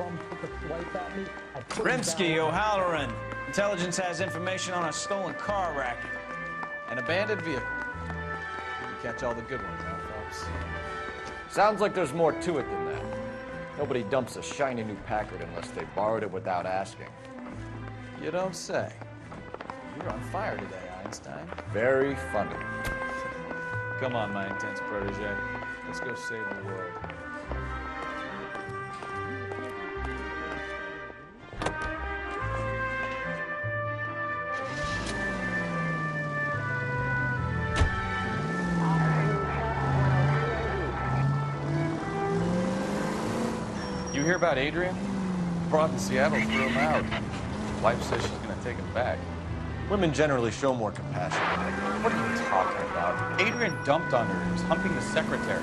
bum took a swipe at me, I put him Rimsky, down. O'Halloran. Intelligence has information on a stolen car racket. An abandoned vehicle. You catch all the good ones, huh, Phelps? Sounds like there's more to it than that. Nobody dumps a shiny new Packard unless they borrowed it without asking. You don't say. You're on fire today, Einstein. Very funny. Come on, my intense protege. Let's go save the world. You hear about Adrian? Brought in Seattle, threw him out. Wife says she's gonna take him back. Women generally show more compassion. What are you talking about? Adrian dumped on her. He was humping the secretary.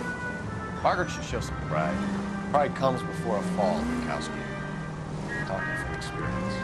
Margaret should show some pride. Pride comes before a fall, Mikowski. Talking from experience.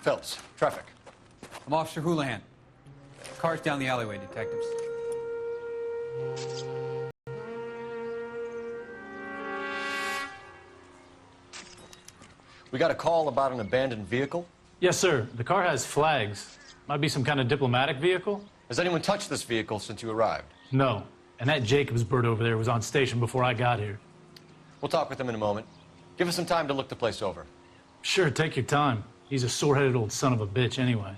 Phelps, traffic. I'm Officer Houlihan. Car's down the alleyway, detectives. We got a call about an abandoned vehicle. Yes, sir. The car has flags. Might be some kind of diplomatic vehicle? Has anyone touched this vehicle since you arrived? No. And that Jacobs bird over there was on station before I got here. We'll talk with him in a moment. Give us some time to look the place over. Sure, take your time. He's a sore-headed old son of a bitch anyway.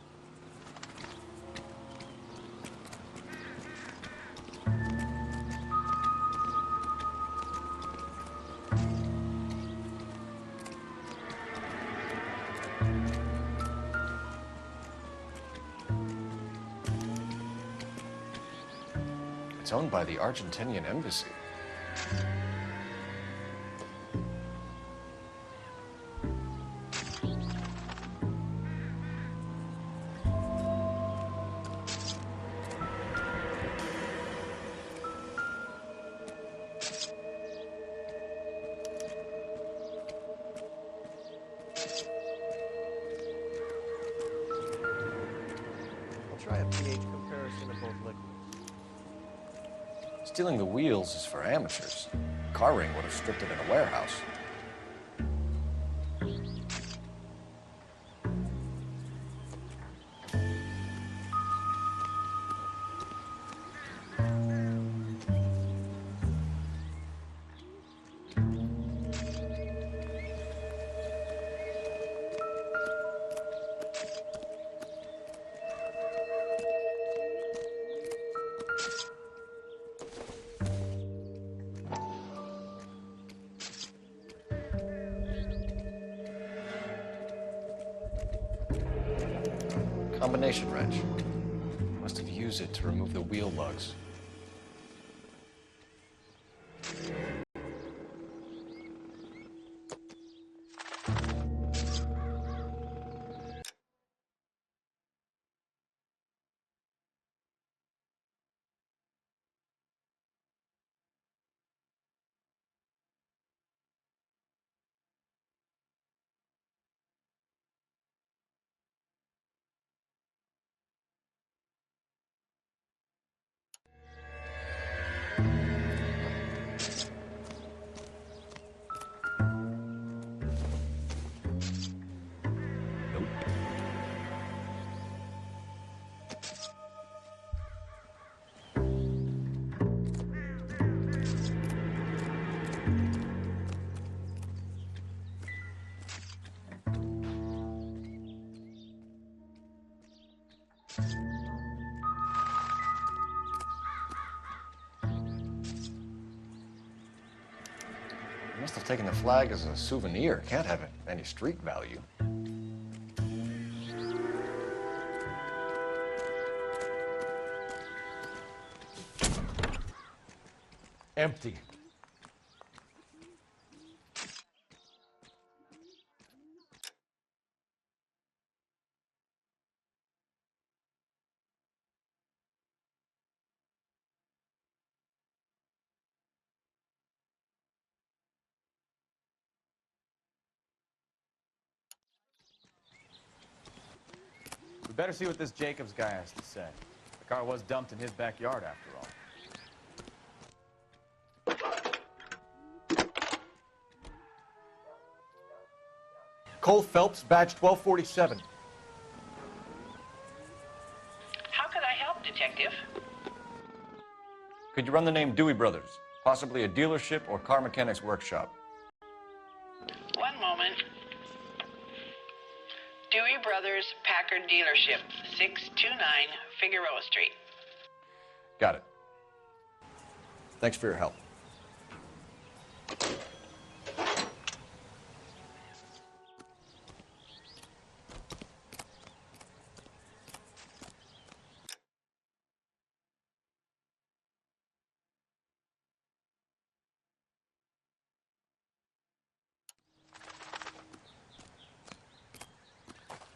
It's owned by the Argentinian embassy. Try a pH comparison of both liquids. Stealing the wheels is for amateurs. Car ring would have stripped it in a warehouse. Combination wrench. Must have used it to remove the wheel lugs. Must have taken the flag as a souvenir. Can't have any street value. Empty. Better see what this Jacobs guy has to say. The car was dumped in his backyard, after all. Cole Phelps, badge 1247. How could I help, Detective? Could you run the name Dewey Brothers? Possibly a dealership or car mechanic's workshop. One moment. Dewey Brothers Packard Dealership, 629 Figueroa Street. Got it. Thanks for your help.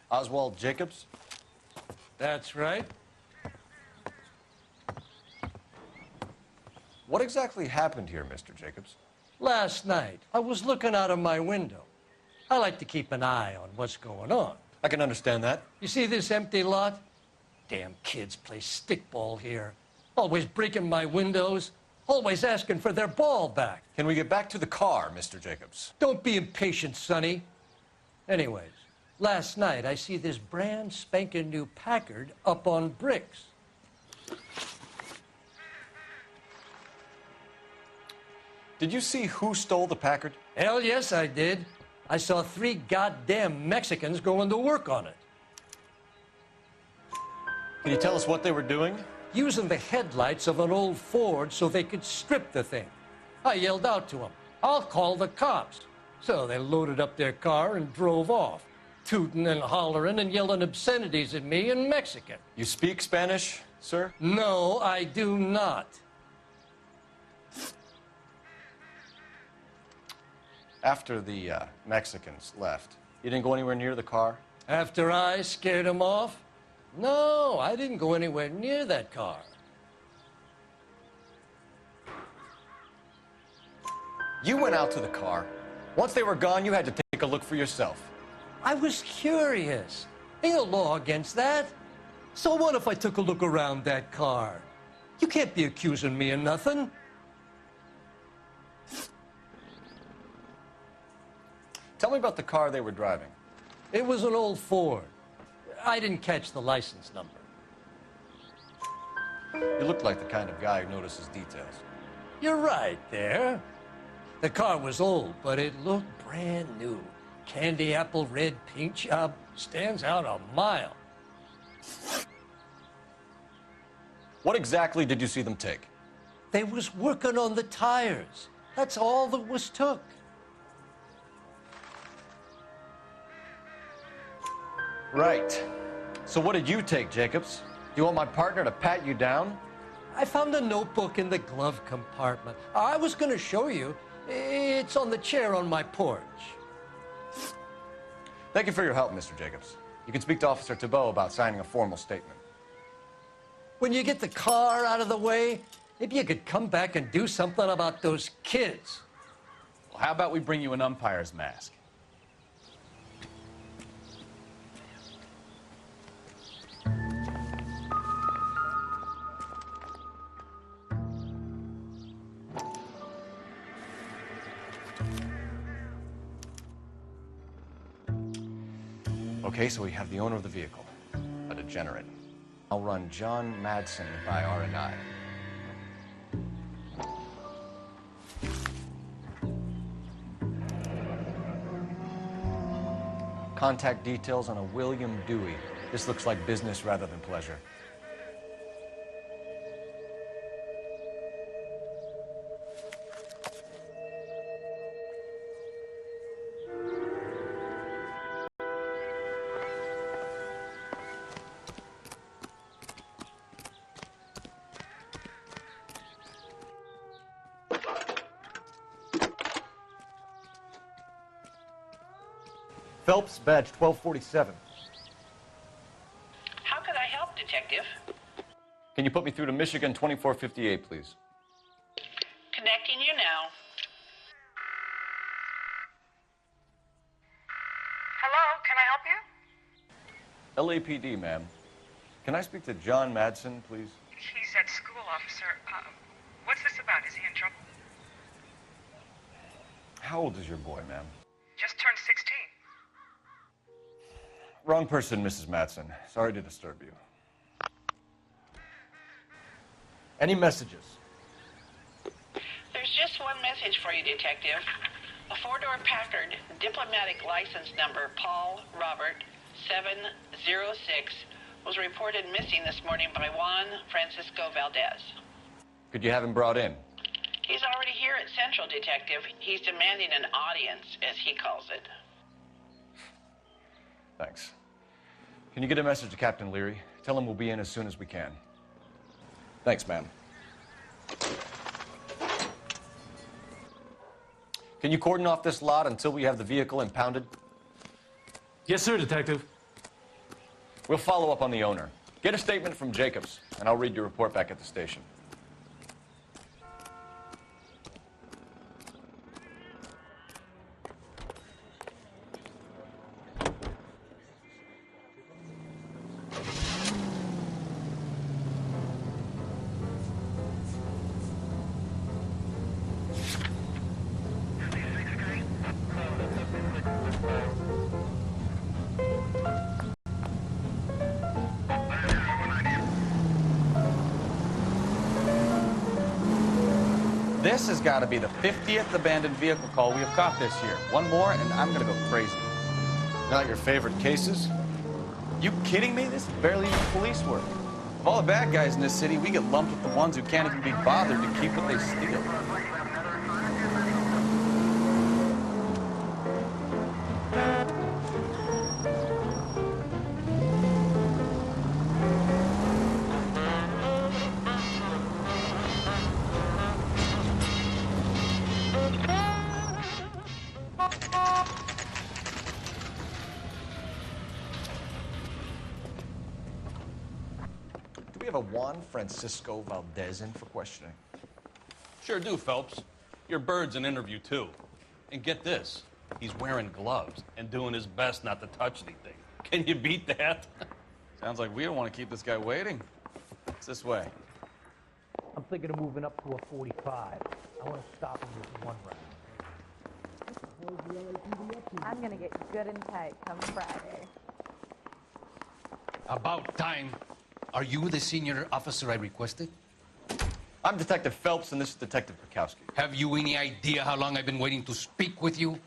Oswald Jacobs? That's right. What exactly happened here, Mr. Jacobs? Last night, I was looking out of my window. I like to keep an eye on what's going on. I can understand that. You see this empty lot? Damn kids play stickball here. Always breaking my windows. Always asking for their ball back. Can we get back to the car, Mr. Jacobs? Don't be impatient, Sonny. Anyways, last night I see this brand spanking new Packard up on bricks. Did you see who stole the Packard? Hell yes, I did. I saw 3 goddamn Mexicans going to work on it. Can you tell us what they were doing? Using the headlights of an old Ford so they could strip the thing. I yelled out to them, "I'll call the cops." So they loaded up their car and drove off, tooting and hollering and yelling obscenities at me in Mexican. You speak Spanish, sir? No, I do not. After the Mexicans left, you didn't go anywhere near the car? After I scared them off? No, I didn't go anywhere near that car. You went out to the car. Once they were gone, you had to take a look for yourself. I was curious. Ain't no law against that. So what if I took a look around that car? You can't be accusing me of nothing. Tell me about the car they were driving. It was an old Ford. I didn't catch the license number. You look like the kind of guy who notices details. You're right there. The car was old, but it looked brand new. Candy apple red paint job stands out a mile. What exactly did you see them take? They was working on the tires. That's all that was took. Right. So what did you take, Jacobs? Do you want my partner to pat you down? I found a notebook in the glove compartment. I was going to show you. It's on the chair on my porch. Thank you for your help, Mr. Jacobs. You can speak to Officer Thibault about signing a formal statement. When you get the car out of the way, maybe you could come back and do something about those kids. Well, how about we bring you an umpire's mask? Okay, so we have the owner of the vehicle, a degenerate. I'll run John Madsen by R&I. Contact details on a William Dewey. This looks like business rather than pleasure. Phelps, badge 1247. How could I help, Detective? Can you put me through to Michigan 2458, please? Connecting you now. Hello, can I help you? LAPD, ma'am. Can I speak to John Madsen, please? He's at school, officer. What's this about? Is he in trouble? How old is your boy, ma'am? Just turned 16. Wrong person, Mrs. Madsen. Sorry to disturb you. Any messages? There's just one message for you, Detective. A four-door Packard, diplomatic license number Paul Robert 706, was reported missing this morning by Juan Francisco Valdez. Could you have him brought in? He's already here at Central, Detective. He's demanding an audience, as he calls it. Thanks. Can you get a message to Captain Leary? Tell him we'll be in as soon as we can. Thanks, ma'am. Can you cordon off this lot until we have the vehicle impounded? Yes, sir, Detective. We'll follow up on the owner. Get a statement from Jacobs, and I'll read your report back at the station. This has got to be the 50th abandoned vehicle call we have caught this year. One more, and I'm going to go crazy. Not your favorite cases? You kidding me? This is barely even police work. Of all the bad guys in this city, we get lumped with the ones who can't even be bothered to keep what they steal. Do we have a Juan Francisco Valdez in for questioning? Sure do, Phelps. Your bird's an interview, too. And get this, he's wearing gloves and doing his best not to touch anything. Can you beat that? Sounds like we don't want to keep this guy waiting. It's this way. I'm thinking of moving up to a 45. I want to stop him with one round. I'm gonna get good and tight come Friday. About time. Are you the senior officer I requested? I'm Detective Phelps, and this is Detective Bukowski. Have you any idea how long I've been waiting to speak with you?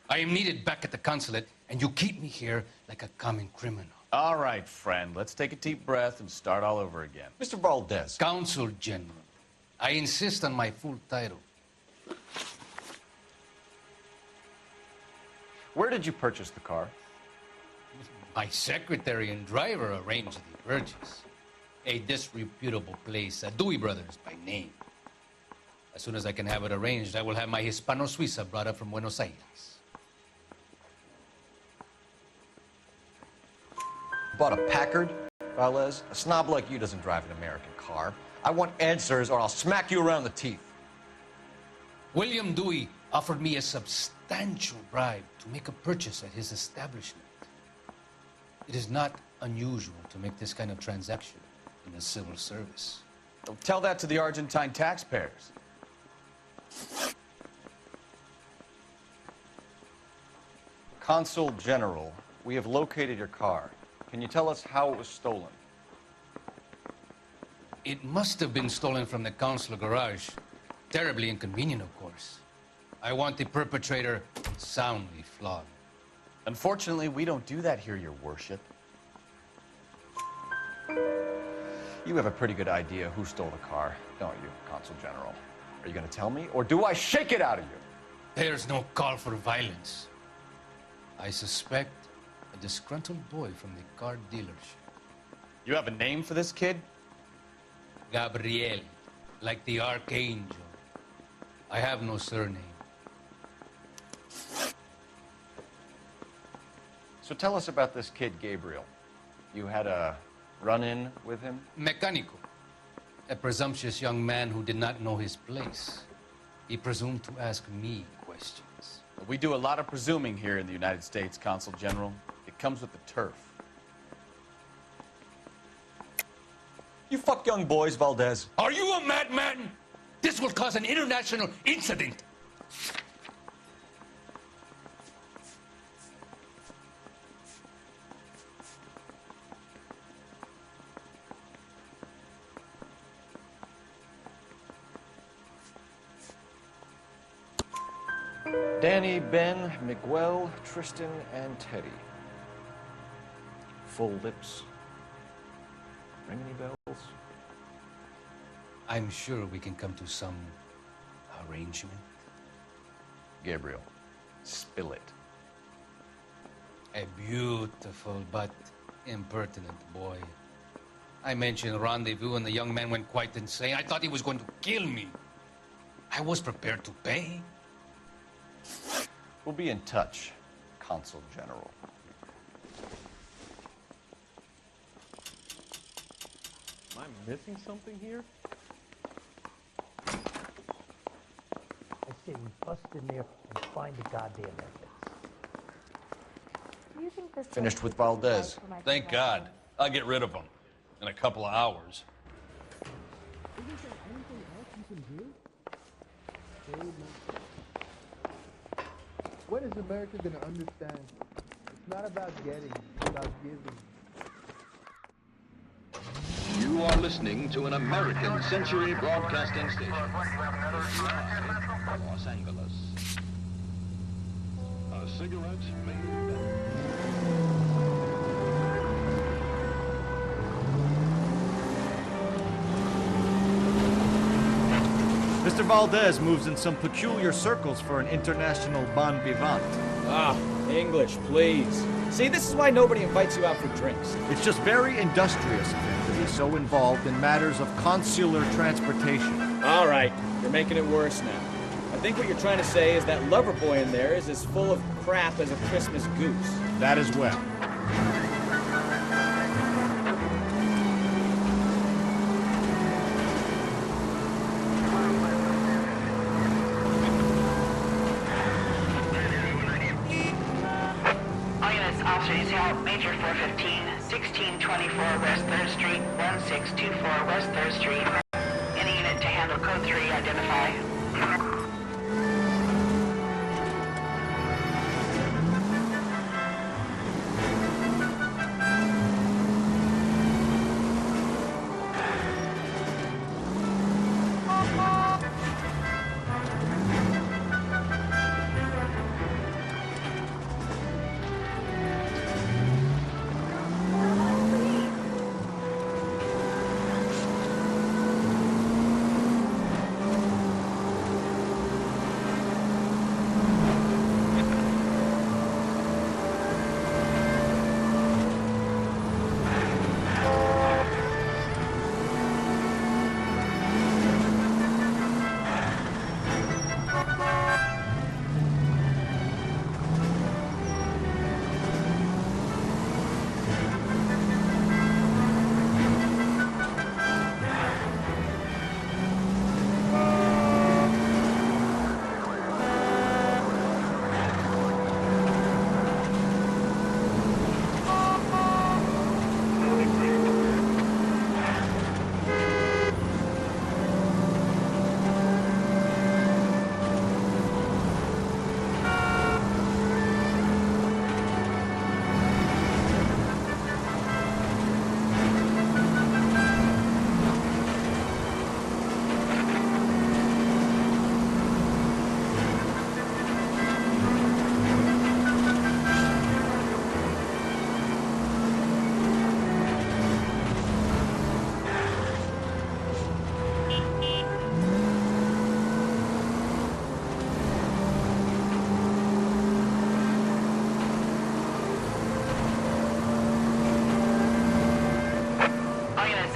I am needed back at the consulate, and you keep me here like a common criminal. All right, friend. Let's take a deep breath and start all over again. Mr. Valdez. Consul General. I insist on my full title. Where did you purchase the car? My secretary and driver arranged the purchase. A disreputable place, Dewey Brothers by name. As soon as I can have it arranged, I will have my Hispano Suiza brought up from Buenos Aires. Bought a Packard, Valdez? A snob like you doesn't drive an American car. I want answers, or I'll smack you around the teeth. William Dewey offered me a substantial bribe to make a purchase at his establishment. It is not unusual to make this kind of transaction in the civil service. Don't tell that to the Argentine taxpayers. Consul General, we have located your car. Can you tell us how it was stolen? It must have been stolen from the consular garage. Terribly inconvenient, of course. I want the perpetrator soundly flogged. Unfortunately, we don't do that here, Your Worship. You have a pretty good idea who stole the car, don't you, Consul General? Are you going to tell me, or do I shake it out of you? There's no call for violence. I suspect a disgruntled boy from the car dealership. You have a name for this kid? Gabriel, like the archangel. I have no surname. So tell us about this kid, Gabriel. You had a run-in with him? Mecánico. A presumptuous young man who did not know his place. He presumed to ask me questions. We do a lot of presuming here in the United States, Consul General. It comes with the turf. You fuck young boys, Valdez. Are you a madman? This will cause an international incident. Danny, Ben, Miguel, Tristan, and Teddy. Full lips. Ring any bells? I'm sure we can come to some arrangement. Gabriel, spill it. A beautiful but impertinent boy. I mentioned rendezvous and the young man went quite insane. I thought he was going to kill me. I was prepared to pay. We'll be in touch, Consul General. Am I missing something here? I say we bust in there and find the goddamn evidence. Do you think this Finished was with Valdez. for my Thank God. I'll get rid of him in a couple of hours. Isn't there anything else you can do? When is America going to understand? It's not about getting, it's about giving. You are listening to an American Century Broadcasting Station. Los Angeles. A cigarette made better. Mr. Valdez moves in some peculiar circles for an international bon vivant. Ah, English, please. See, this is why nobody invites you out for drinks. It's just very industrious of him to be so involved in matters of consular transportation. All right, you're making it worse now. I think what you're trying to say is that lover boy in there is as full of crap as a Christmas goose. That as well. Officers help Major 415, 1624 West 3rd Street, 1624 West 3rd Street. Any unit to handle code 3, identify.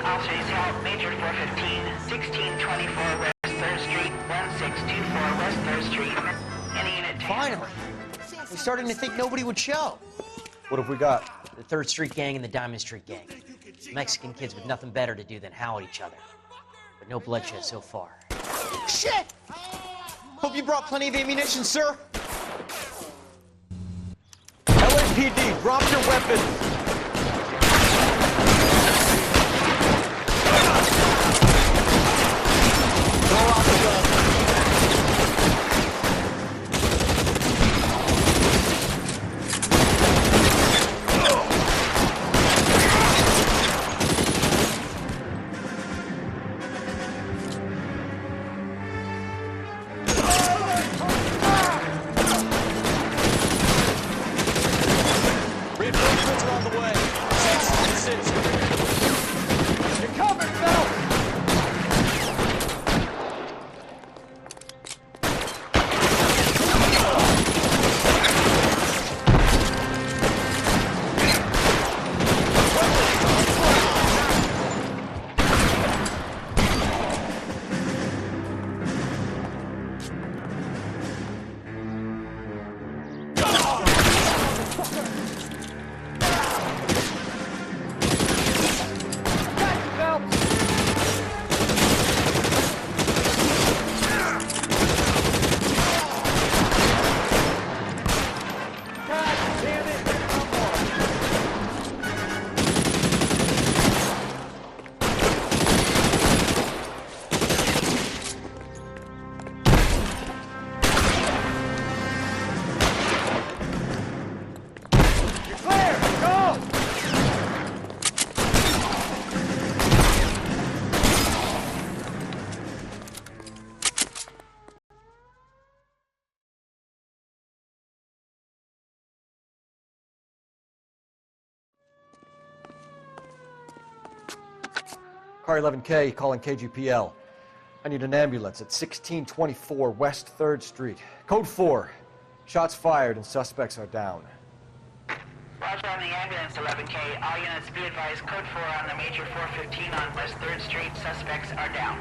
Officers help Major 415, 1624 West 3rd Street, 1624 West 3rd Street. Any unit to Finally! We're starting to think nobody would show. What have we got? The 3rd Street Gang and the Diamond Street Gang. Mexican kids with nothing better to do than howl at each other. But no bloodshed so far. Shit! Hope you brought plenty of ammunition, sir. LAPD, drop your weapons! Car 11K, calling KGPL. I need an ambulance at 1624 West 3rd Street. Code 4. Shots fired and suspects are down. Roger on the ambulance, 11K. All units be advised, code 4 on the major 415 on West 3rd Street. Suspects are down.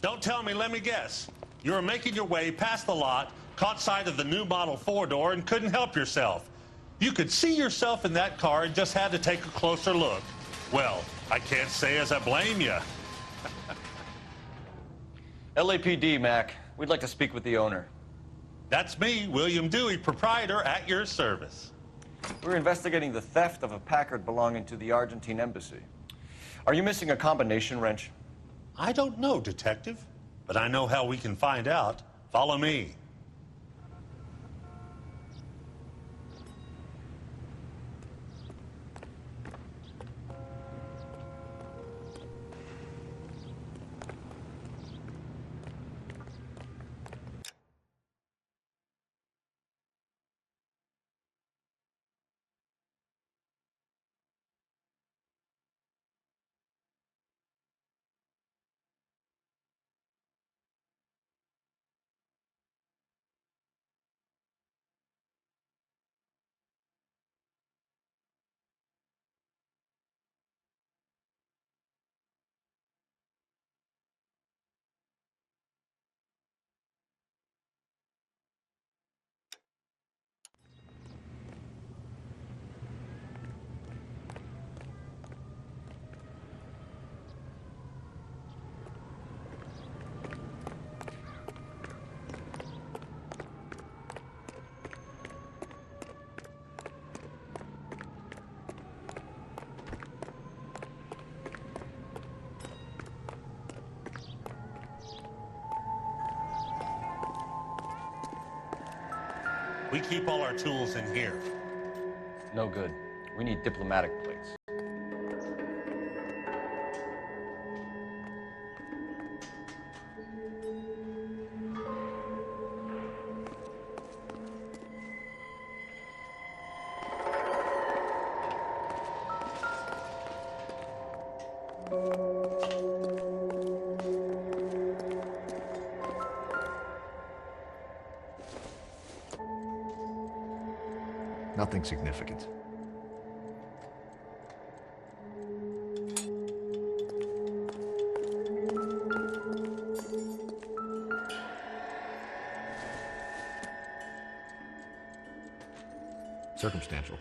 Don't tell me, let me guess. You were making your way past the lot, caught sight of the new model 4-door, and couldn't help yourself. You could see yourself in that car and just had to take a closer look. Well, I can't say as I blame you. LAPD, Mac. We'd like to speak with the owner. That's me, William Dewey, proprietor, at your service. We're investigating the theft of a Packard belonging to the Argentine embassy. Are you missing a combination wrench? I don't know, Detective, but I know how we can find out. Follow me. We keep all our tools in here. No good. We need diplomatic plates. Nothing significant. Circumstantial.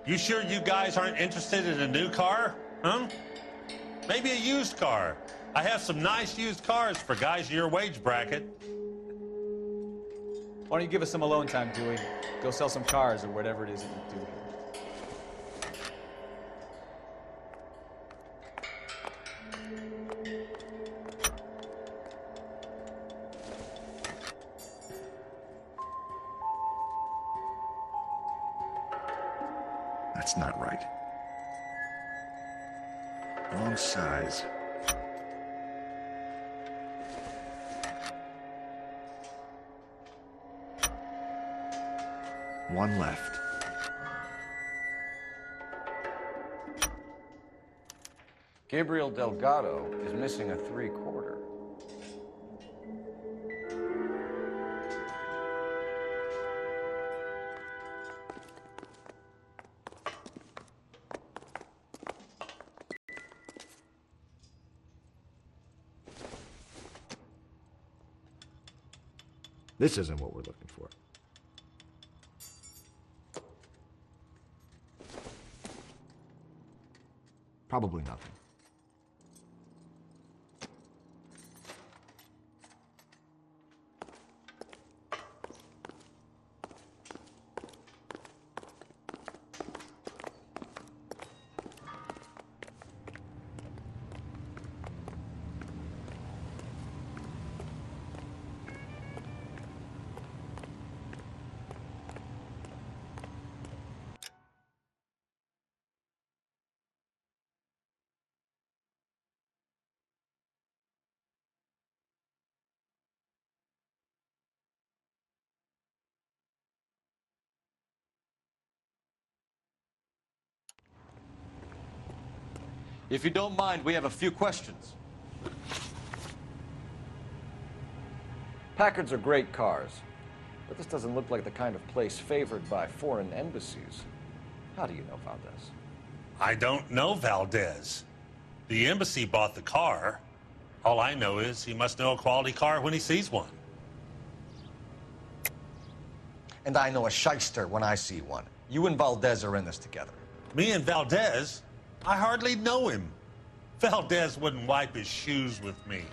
You sure you guys aren't interested in a new car? Huh? Maybe a used car. I have some nice used cars for guys in your wage bracket. Why don't you give us some alone time, Dewey? Go sell some cars or whatever it is that you do here. That's not right. Wrong size. One left. Gabriel Delgado is missing a 3/4. This isn't what we're looking for. Probably nothing. If you don't mind, we have a few questions. Packards are great cars, but this doesn't look like the kind of place favored by foreign embassies. How do you know Valdez? I don't know Valdez. The embassy bought the car. All I know is he must know a quality car when he sees one. And I know a shyster when I see one. You and Valdez are in this together. Me and Valdez? I hardly know him. Valdez wouldn't wipe his shoes with me.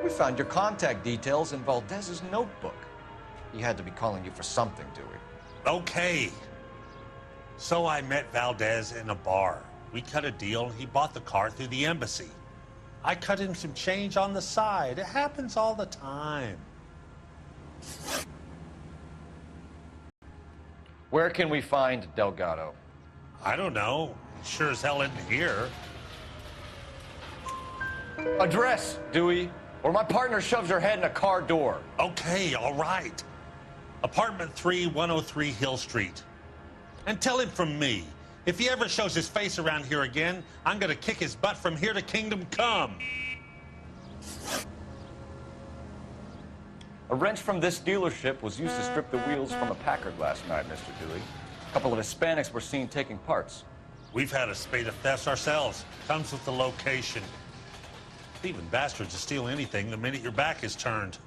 We found your contact details in Valdez's notebook. He had to be calling you for something, Dewey. Okay. So I met Valdez in a bar. We cut a deal and he bought the car through the embassy. I cut him some change on the side. It happens all the time. Where can we find Delgado? I don't know. Sure as hell isn't here. Address, Dewey, or my partner shoves her head in a car door. Okay, all right. Apartment 3, 103 Hill Street. And tell him from me, if he ever shows his face around here again, I'm gonna kick his butt from here to Kingdom Come. A wrench from this dealership was used to strip the wheels from a Packard last night, Mr. Dewey. A couple of Hispanics were seen taking parts. We've had a spate of thefts ourselves. Comes with the location. Thieving bastards will steal anything the minute your back is turned.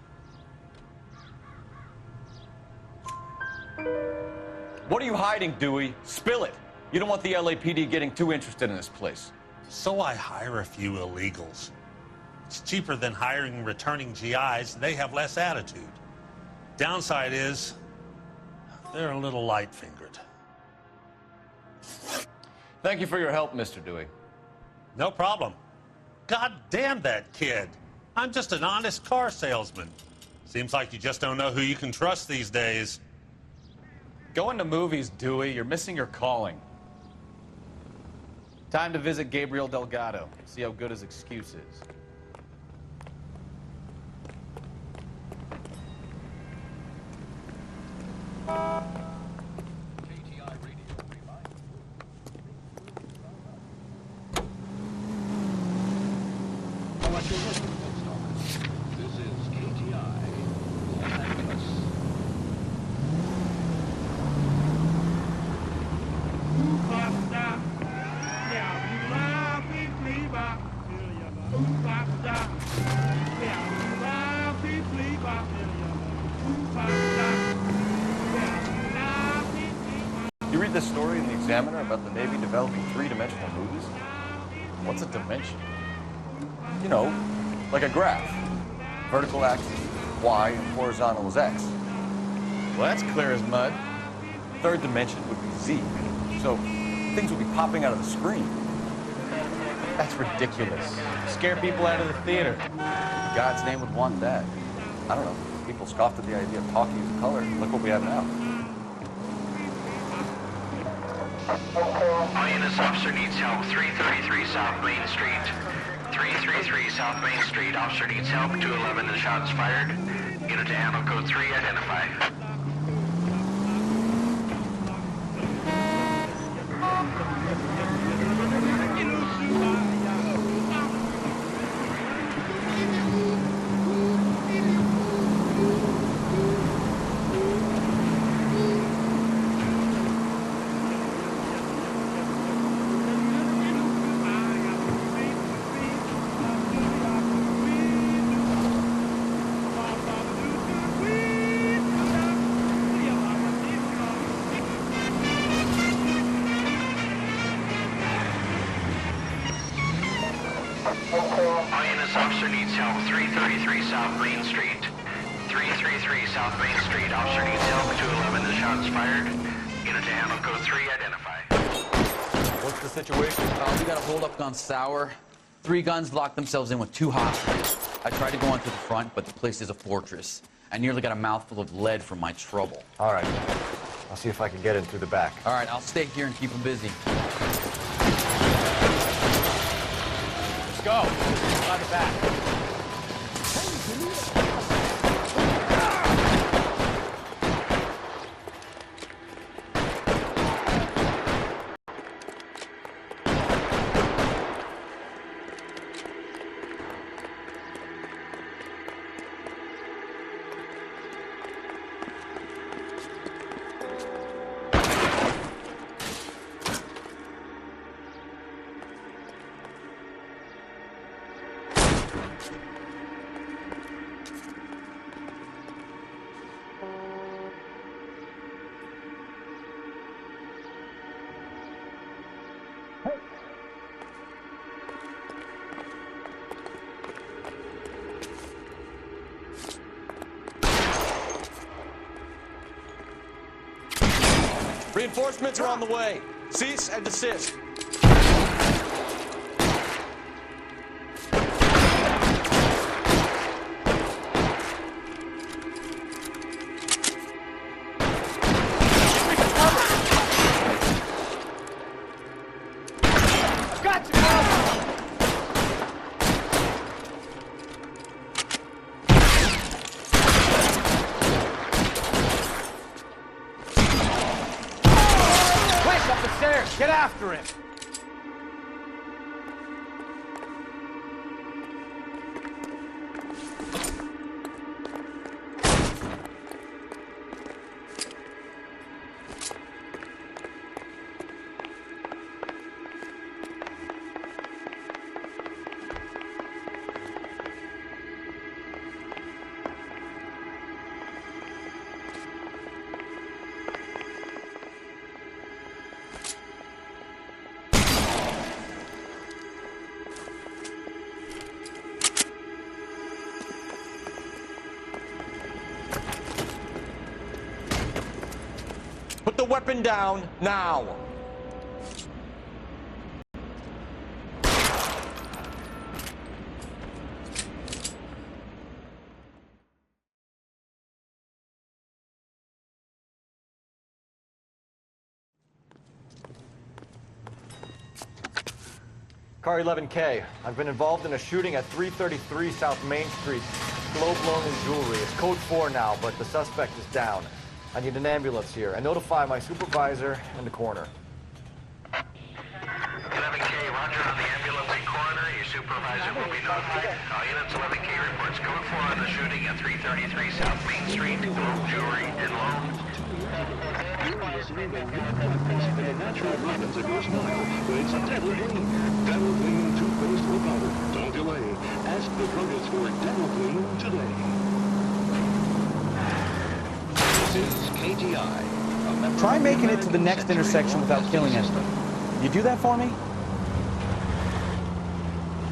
What are you hiding, Dewey? Spill it. You don't want the LAPD getting too interested in this place. So I hire a few illegals. It's cheaper than hiring returning GIs, and they have less attitude. Downside is, they're a little light-fingered. Thank you for your help, Mr. Dewey. No problem. God damn that kid. I'm just an honest car salesman. Seems like you just don't know who you can trust these days. Going to movies, Dewey. You're missing your calling. Time to visit Gabriel Delgado. See how good his excuse is. This is KTI, Los Angeles. You read this story in the Examiner about the Navy developing three-dimensional movies? What's a dimension? You know, like a graph. Vertical axis is y and horizontal is x. Well, that's clear as mud. Third dimension would be z. So things would be popping out of the screen. That's ridiculous. Scare people out of the theater. God's name would want that. I don't know. People scoffed at the idea of talkie as a color. Look what we have now. All units, officer needs help. 333 South Main Street. 333 South Main Street. Officer needs help. 211 and shots fired. Unit to handle code 3. Identify. All units, officer needs help. 333 South Main Street. 333 South Main Street. Officer needs help. 211 the shots fired. Unit to handle code 3. Identify. What's the situation? We got a hold-up gone sour. 3 guns locked themselves in with 2 hostages. I tried to go onto the front, but the place is a fortress. I nearly got a mouthful of lead from my trouble. All right. I'll see if I can get in through the back. All right, I'll stay here and keep them busy. Let's go. By the back. Reinforcements are on the way. Cease and desist. Get after him! Put the weapon down now. Car 11K. I've been involved in a shooting at 333 South Main Street. Glow blown in jewelry. It's code 4 now, but the suspect is down. I need an ambulance here, and notify my supervisor and the coroner. 11K, roger on the ambulance and coroner. Your supervisor will be notified. All units, 11K reports code 4 on the shooting at 333 South Main Street. Gold jewelry and loan. Natural weapons at your smile, but it's Dental Clean. Dental Clean toothpaste or powder. Don't delay. Ask the druggist for Dental Clean today. This is KTI. Try making it to the next intersection without killing anyone. You do that for me?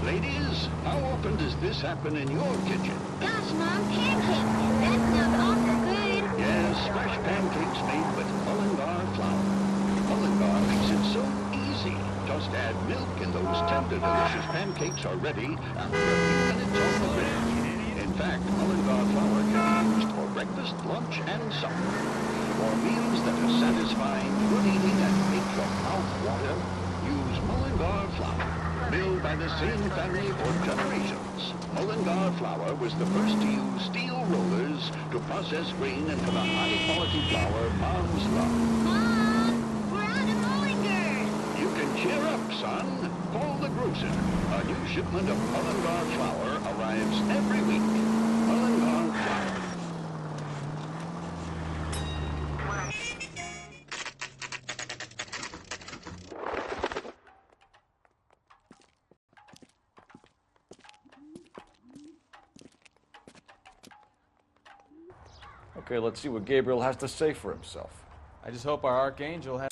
Ladies, how often does this happen in your kitchen? Gosh, Mom, pancakes. That sounds awful good. Yes, fresh pancakes made with Mullingar flour. Mullingar makes it so easy. Just add milk and those tender, delicious pancakes are ready after a few minutes on the grill. In fact, Mullingar flour can be used for breakfast, lunch, and supper. For meals that are satisfying, good eating, and make your mouth water, use Mullingar flour. Milled by the same family for generations. Mullingar flour was the first to use steel rollers to process grain into the high-quality flour moms love. Mom, we're out of Mullingars. You can cheer up, son. Call the grocer. A new shipment of Mullingar flour arrives every week. Mullingar flour. Okay, let's see what Gabriel has to say for himself. I just hope our archangel has...